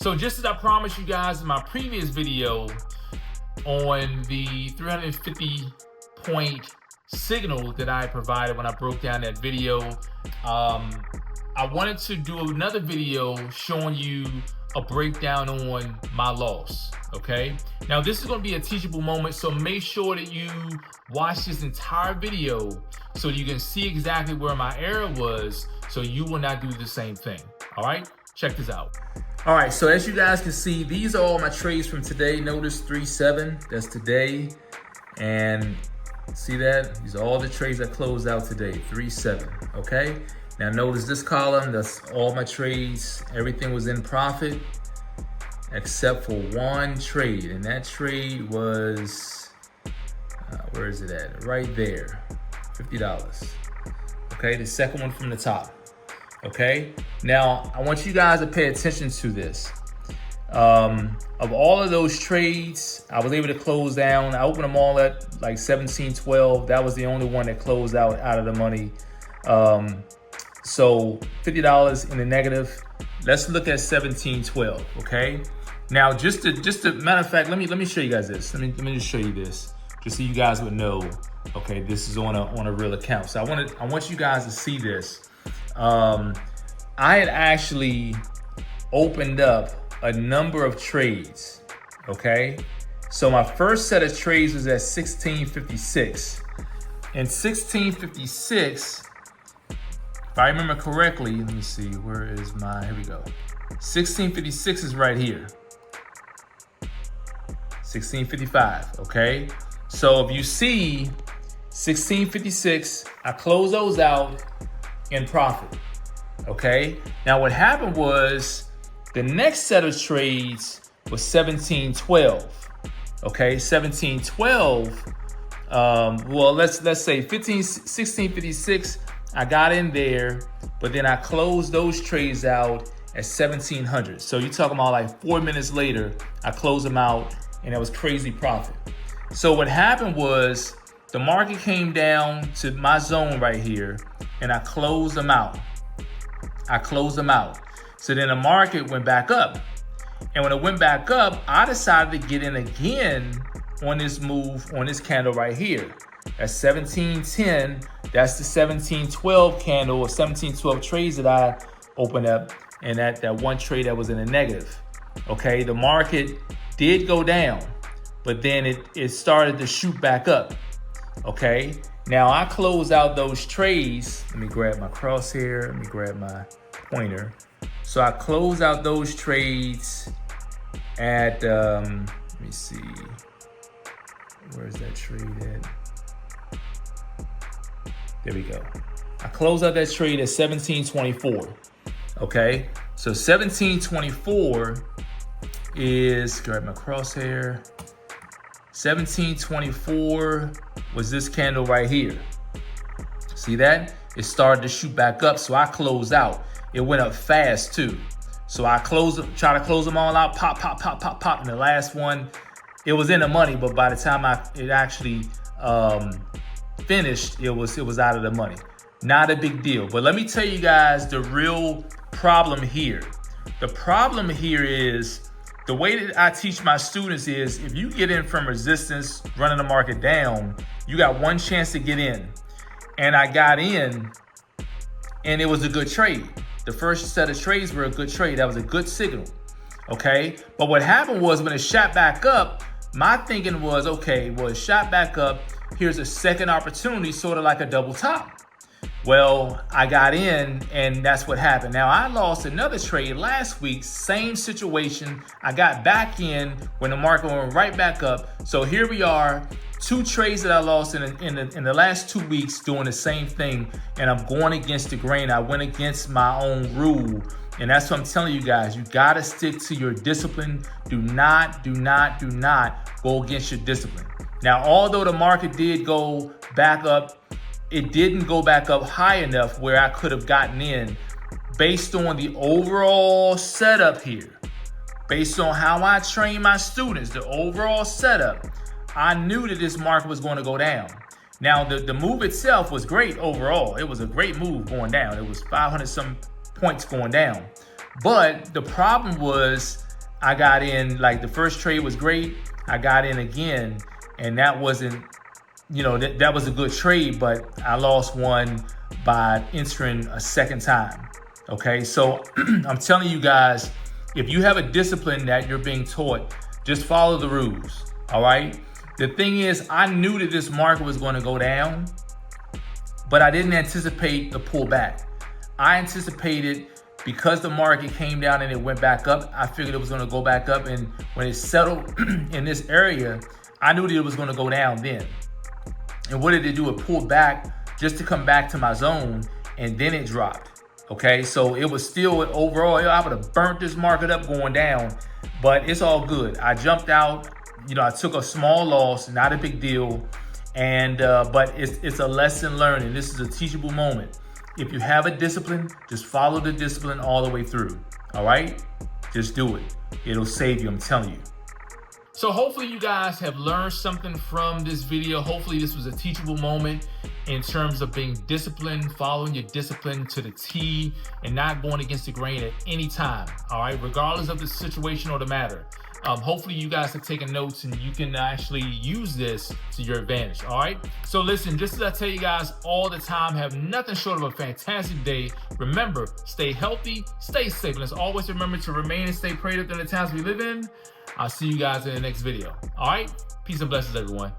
So just as I promised you guys in my previous video on the 350 point signal that I provided when I broke down that video, I wanted to do another video showing you a breakdown on my loss, okay? Now this is gonna be a teachable moment, so make sure that you watch this entire video so you can see exactly where my error was so you will not do the same thing, all right? Check this out. All right, so as you guys can see, these are all my trades from today. Notice 3-7, that's today. And see that? These are all the trades that closed out today, 3-7, okay? Now notice this column, that's all my trades. Everything was in profit except for one trade. And that trade was, where is it at? Right there, $50. Okay, the second one from the top. Okay, now I want you guys to pay attention to this. Of all of those trades, I was able to close down. I opened them all at like 17.12. That was the only one that closed out of the money. So $50 in the negative. Let's look at 17.12. Okay. Now, just to matter of fact, let me show you guys this. Let me just show you this, just so you guys would know. Okay, this is on a real account. So I want you guys to see this. I had actually opened up a number of trades, okay? So my first set of trades was at 16.56. And 16.56, if I remember correctly, let me see, where is my, here we go. 16.56 is right here. 16.55, okay? So if you see 16.56, I close those out in profit, okay? Now what happened was the next set of trades was 17.12, okay? 17.12, well, let's say 16.56, I got in there, but then I closed those trades out at 1700. So you're talking about like 4 minutes later, I closed them out and it was crazy profit. So what happened was the market came down to my zone right here and I closed them out. So then the market went back up. And when it went back up, I decided to get in again on this move, on this candle right here. That's 1710. That's the 1712 candle or 1712 trades that I opened up. And that one trade that was in the negative. Okay, the market did go down, but then it started to shoot back up. Okay, now I close out those trades. Let me grab my crosshair. Let me grab my pointer. So I close out those trades at, let me see. Where's that trade at? There we go. I close out that trade at 1724. Okay, so 1724 is, grab my crosshair. 1724 was this candle right here. See that? It started to shoot back up, so I closed out. It went up fast too. So I try to close them all out, pop, pop, pop, pop, pop. And the last one, it was in the money, but by the time it actually finished, it was out of the money. Not a big deal. But let me tell you guys the real problem here. The problem here is, the way that I teach my students is, if you get in from resistance, running the market down, you got one chance to get in. And I got in, and it was a good trade. The first set of trades were a good trade. That was a good signal, okay? But what happened was when it shot back up, my thinking was, okay, well, it shot back up. Here's a second opportunity, sort of like a double top. Well, I got in and that's what happened. Now, I lost another trade last week, same situation. I got back in when the market went right back up. So here we are, two trades that I lost in the last 2 weeks doing the same thing, and I'm going against the grain. I went against my own rule. And that's what I'm telling you guys. You gotta stick to your discipline. Do not go against your discipline. Now, although the market did go back up, it didn't go back up high enough where I could have gotten in based on the overall setup here. Based on how I train my students, the overall setup, I knew that this market was going to go down. Now, the move itself was great overall. It was a great move going down. It was 500 some points going down. But the problem was I got in, like the first trade was great. I got in again, and that wasn't, you know, that was a good trade, but I lost one by entering a second time. Okay, so I'm telling you guys, if you have a discipline that you're being taught, just follow the rules. All right. The thing is, I knew that this market was going to go down, but I didn't anticipate the pullback. I anticipated, because the market came down and it went back up, I figured it was going to go back up. And when it settled in this area, I knew that it was going to go down then. And what did it do? It pulled back just to come back to my zone, and then it dropped. Okay, so it was still overall, I would have burnt this market up going down, but it's all good. I jumped out. You know, I took a small loss, not a big deal. And but it's a lesson learned, and this is a teachable moment. If you have a discipline, just follow the discipline all the way through. All right, just do it. It'll save you, I'm telling you. So hopefully you guys have learned something from this video. Hopefully this was a teachable moment in terms of being disciplined, following your discipline to the T, and not going against the grain at any time. All right, regardless of the situation or the matter. Hopefully you guys have taken notes and you can actually use this to your advantage. All right. So listen, just as I tell you guys all the time, have nothing short of a fantastic day. Remember, stay healthy, stay safe. And as always, remember to remain and stay prayed up in the times we live in. I'll see you guys in the next video. All right. Peace and blessings, everyone.